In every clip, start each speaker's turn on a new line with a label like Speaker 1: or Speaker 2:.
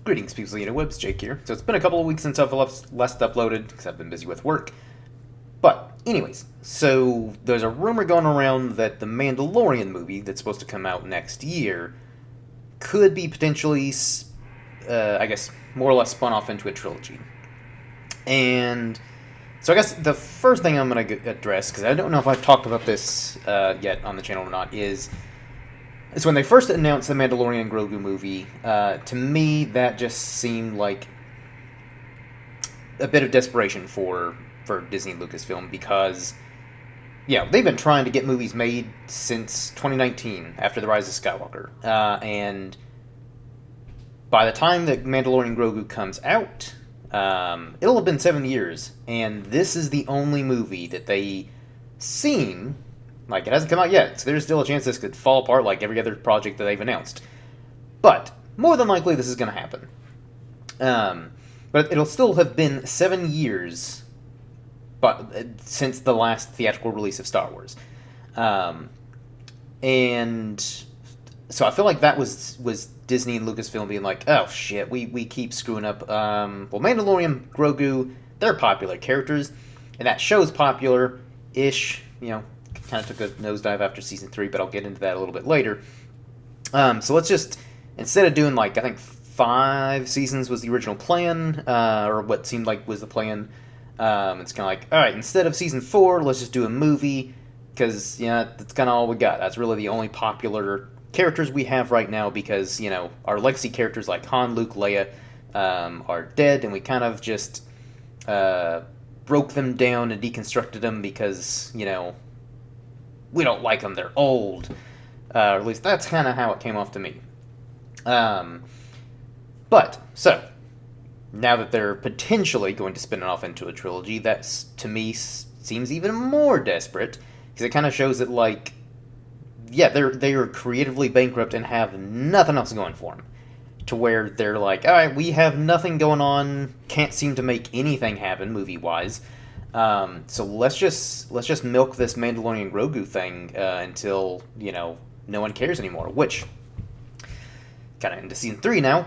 Speaker 1: Greetings, people of the interwebs, Jake here. So it's been a couple of weeks since I've last uploaded, because I've been busy with work. But, anyways, so there's a rumor going around that the Mandalorian movie that's supposed to come out next year could be potentially, I guess, more or less spun off into a trilogy. And so I guess the first thing I'm going to address, because I don't know if I've talked about this yet on the channel or not, is when they first announced the Mandalorian Grogu movie, to me that just seemed like a bit of desperation for Disney and Lucasfilm because, yeah, they've been trying to get movies made since 2019 after The Rise of Skywalker. And by the time that Mandalorian Grogu comes out, it'll have been 7 years. And this is the only movie that they seem like it hasn't come out yet. So there's still a chance this could fall apart like every other project that they've announced. But more than likely, this is going to happen. But it'll still have been 7 years since the last theatrical release of Star Wars. And so I feel like that was Disney and Lucasfilm being like, oh shit, we keep screwing up. Well, Mandalorian, Grogu, they're popular characters, and that show's popular-ish, kind of took a nosedive after Season 3, but I'll get into that a little bit later. So let's just, instead of doing I think 5 seasons was the original plan, or what seemed like was the plan, it's kind of like, alright, instead of Season 4, let's just do a movie, because, that's kind of all we got. That's really the only popular characters we have right now, because, our legacy characters like Han, Luke, Leia, are dead, and we kind of just, broke them down and deconstructed them because, we don't like them, they're old. Or at least that's kind of how it came off to me. But, so, now that they're potentially going to spin it off into a trilogy, that, to me, seems even more desperate, because it kind of shows that, they are creatively bankrupt and have nothing else going for them. To where they're like, alright, we have nothing going on, can't seem to make anything happen, movie-wise, so let's just milk this Mandalorian Grogu thing until, no one cares anymore, which, kind of into Season 3 now.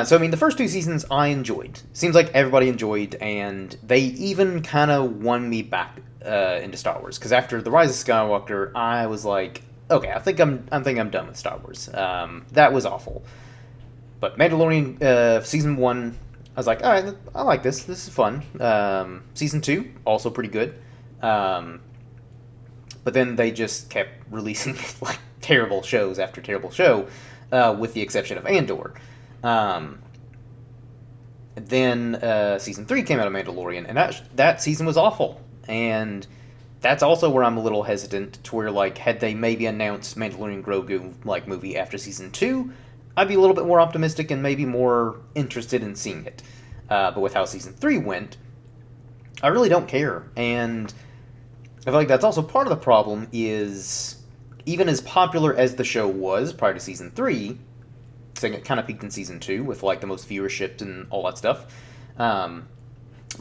Speaker 1: So, the first 2 seasons I enjoyed. Seems like everybody enjoyed, and they even kind of won me back into Star Wars. Because after The Rise of Skywalker, I was like, okay, I think I'm done with Star Wars. That was awful. But Mandalorian Season 1, I was like, alright, I like this. This is fun. Season 2, also pretty good. But then they just kept releasing, terrible shows after terrible show, with the exception of Andor. Then Season 3 came out of Mandalorian, and that season was awful. And that's also where I'm a little hesitant, to where, had they maybe announced Mandalorian Grogu, movie after Season 2, I'd be a little bit more optimistic and maybe more interested in seeing it. But with how Season 3 went, I really don't care. And I feel like that's also part of the problem is, even as popular as the show was prior to Season 3, saying it kind of peaked in Season 2 with, the most viewership and all that stuff. But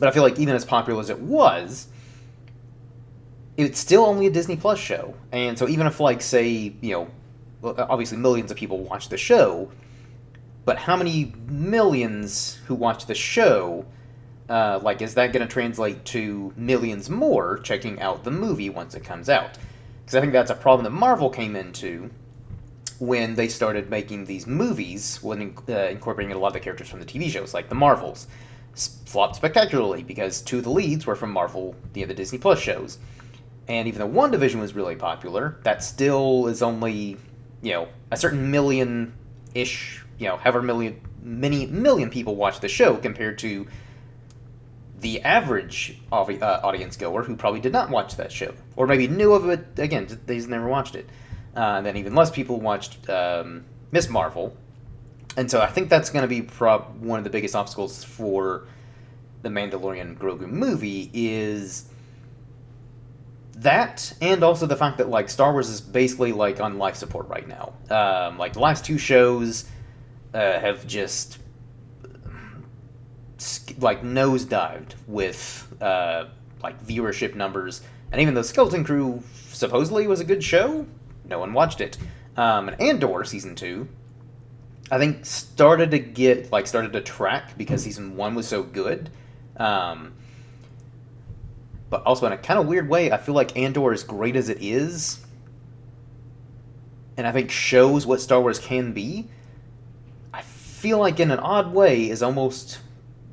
Speaker 1: I feel like even as popular as it was, it's still only a Disney Plus show. And so even if, say, obviously millions of people watch the show, but how many millions who watch the show, is that going to translate to millions more checking out the movie once it comes out? Because I think that's a problem that Marvel came into when they started making these movies, when incorporating a lot of the characters from the TV shows, like the Marvels. Flopped spectacularly, because 2 of the leads were from Marvel, the Disney Plus shows. And even though WandaVision was really popular, that still is only, a certain million-ish, however many million people watch the show compared to the average audience goer who probably did not watch that show. Or maybe knew of it, again, they just never watched it. And then even less people watched Miss Marvel. And so I think that's going to be one of the biggest obstacles for the Mandalorian Grogu movie is that, and also the fact that, Star Wars is basically, on life support right now. The last 2 shows have just, nosedived with, viewership numbers. And even though Skeleton Crew supposedly was a good show, no one watched it. And Andor Season 2 I think started to track because season one was so good. Um, but also in a kind of weird way, I feel like Andor, as great as it is, and I think shows what Star Wars can be, I feel like in an odd way is almost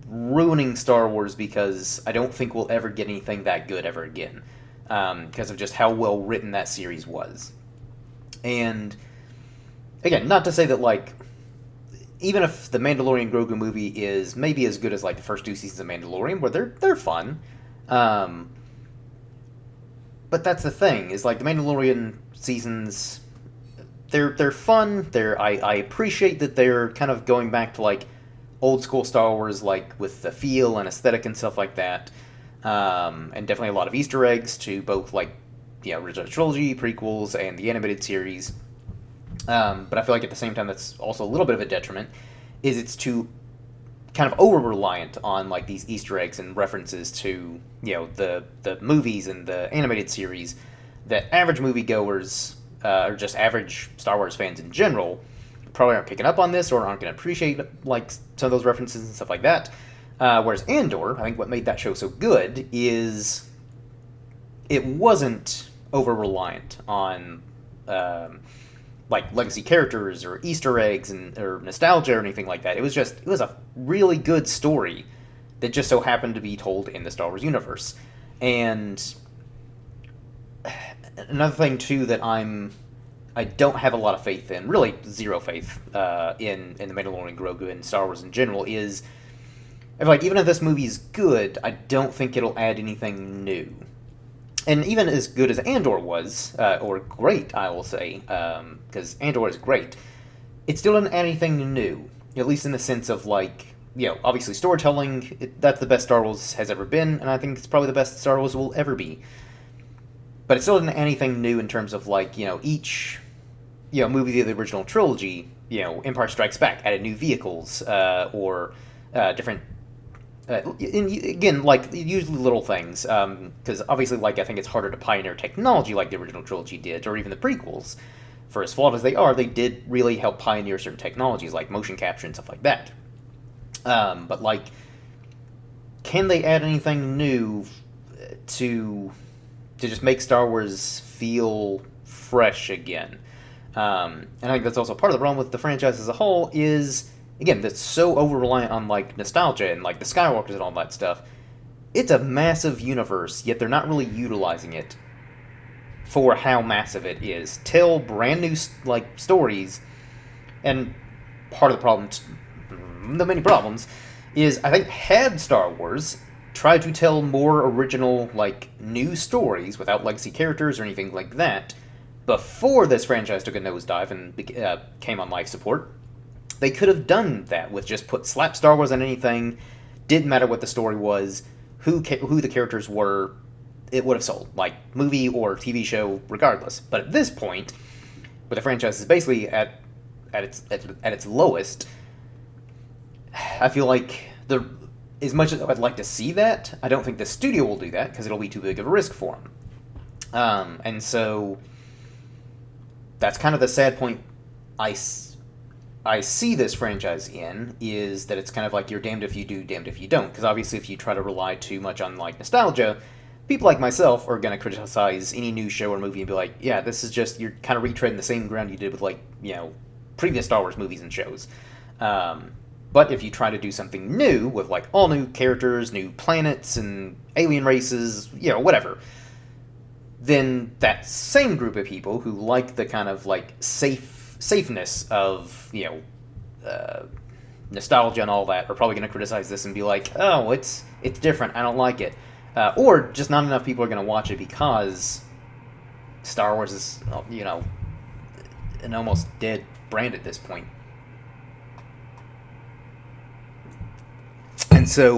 Speaker 1: ruining Star Wars because I don't think we'll ever get anything that good ever again, because of just how well written that series was. And again, not to say that like even if the Mandalorian Grogu movie is maybe as good as like the first two seasons of Mandalorian, where they're fun, um, but that's the thing is like the Mandalorian seasons, they're fun. I appreciate that they're kind of going back to like old school Star Wars, like with the feel and aesthetic and stuff like that, and definitely a lot of Easter eggs to both like the original trilogy, prequels, and the animated series. But I feel like at the same time, that's also a little bit of a detriment. Is it's too kind of over reliant on like these Easter eggs and references to the movies and the animated series that average moviegoers or just average Star Wars fans in general probably aren't picking up on this or aren't going to appreciate like some of those references and stuff like that. Whereas Andor, I think what made that show so good is it wasn't over reliant on like legacy characters or Easter eggs or nostalgia or anything like that. It was a really good story that just so happened to be told in the Star Wars universe. And another thing too that I don't have a lot of faith in, really zero faith in the Mandalorian Grogu and Star Wars in general, is I feel like even if this movie is good, I don't think it'll add anything new. And even as good as Andor was, or great, I will say, because Andor is great, it still didn't add anything new. At least in the sense of like, obviously storytelling, that's the best Star Wars has ever been, and I think it's probably the best Star Wars will ever be. But it still didn't add anything new in terms of like, each movie of the original trilogy, Empire Strikes Back added new vehicles or different. Again, like usually little things, because obviously, like I think it's harder to pioneer technology like the original trilogy did, or even the prequels. For as flawed as they are, they did really help pioneer certain technologies like motion capture and stuff like that. But like, can they add anything new to just make Star Wars feel fresh again? And I think that's also part of the problem with the franchise as a whole is, again, that's so over-reliant on, like, nostalgia and, like, the Skywalkers and all that stuff. It's a massive universe, yet they're not really utilizing it for how massive it is. Tell brand new, like, stories, and part of the problem, the many problems, is I think had Star Wars tried to tell more original, like, new stories without legacy characters or anything like that before this franchise took a nosedive and came on life support, they could have done that with just slap Star Wars on anything, didn't matter what the story was, who the characters were, it would have sold, like movie or TV show, regardless. But at this point, where the franchise is basically at its lowest, I feel like as much as I'd like to see that, I don't think the studio will do that because it'll be too big of a risk for them. And so that's kind of the sad point I see this franchise in, is that it's kind of like you're damned if you do, damned if you don't. Because obviously if you try to rely too much on like nostalgia, people like myself are going to criticize any new show or movie and be like, yeah, this is just, you're kind of retreading the same ground you did with like, previous Star Wars movies and shows. But if you try to do something new with like all new characters, new planets and alien races, whatever, then that same group of people who like the kind of like safeness of nostalgia and all that are probably going to criticize this and be like, oh, it's different, I don't like it, or just not enough people are going to watch it because Star Wars is an almost dead brand at this point. And so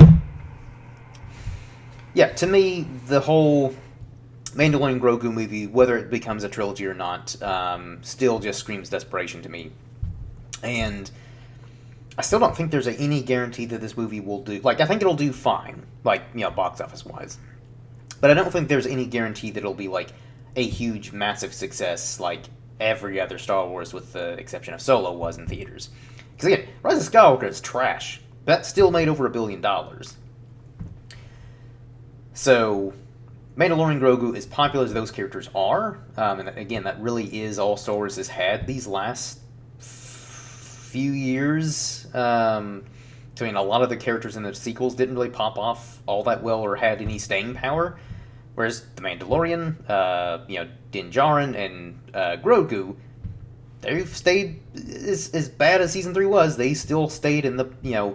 Speaker 1: yeah, to me the whole Mandalorian Grogu movie, whether it becomes a trilogy or not, still just screams desperation to me. And I still don't think there's any guarantee that this movie will do... Like, I think it'll do fine, like, box office-wise. But I don't think there's any guarantee that it'll be, like, a huge, massive success like every other Star Wars, with the exception of Solo, was in theaters. Because again, Rise of Skywalker is trash. That still made over $1 billion. So, Mandalorian Grogu, as popular as those characters are, and again, that really is all Star Wars has had these last few years. I mean, a lot of the characters in the sequels didn't really pop off all that well or had any staying power. Whereas the Mandalorian, Din Djarin and Grogu, they've stayed as bad as season 3 was. They still stayed in the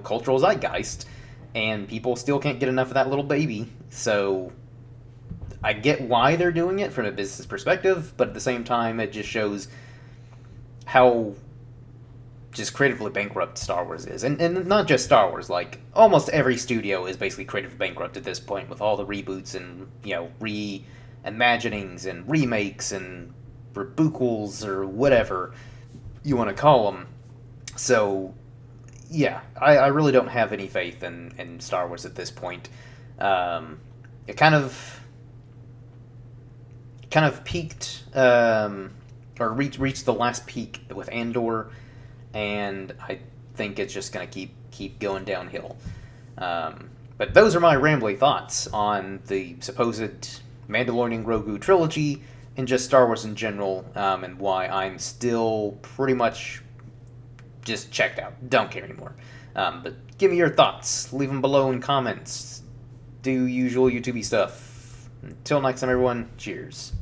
Speaker 1: cultural zeitgeist, and people still can't get enough of that little baby. So I get why they're doing it from a business perspective, but at the same time, it just shows how just creatively bankrupt Star Wars is. And not just Star Wars, like, almost every studio is basically creatively bankrupt at this point with all the reboots and, reimaginings and remakes and rebookals or whatever you want to call them. So, yeah, I really don't have any faith in Star Wars at this point. It kind of peaked, or reached the last peak with Andor, and I think it's just going to keep going downhill. But those are my rambly thoughts on the supposed Mandalorian Grogu trilogy and just Star Wars in general, and why I'm still pretty much just checked out. Don't care anymore. But give me your thoughts. Leave them below in comments. Do usual YouTube stuff. Until next time, everyone. Cheers.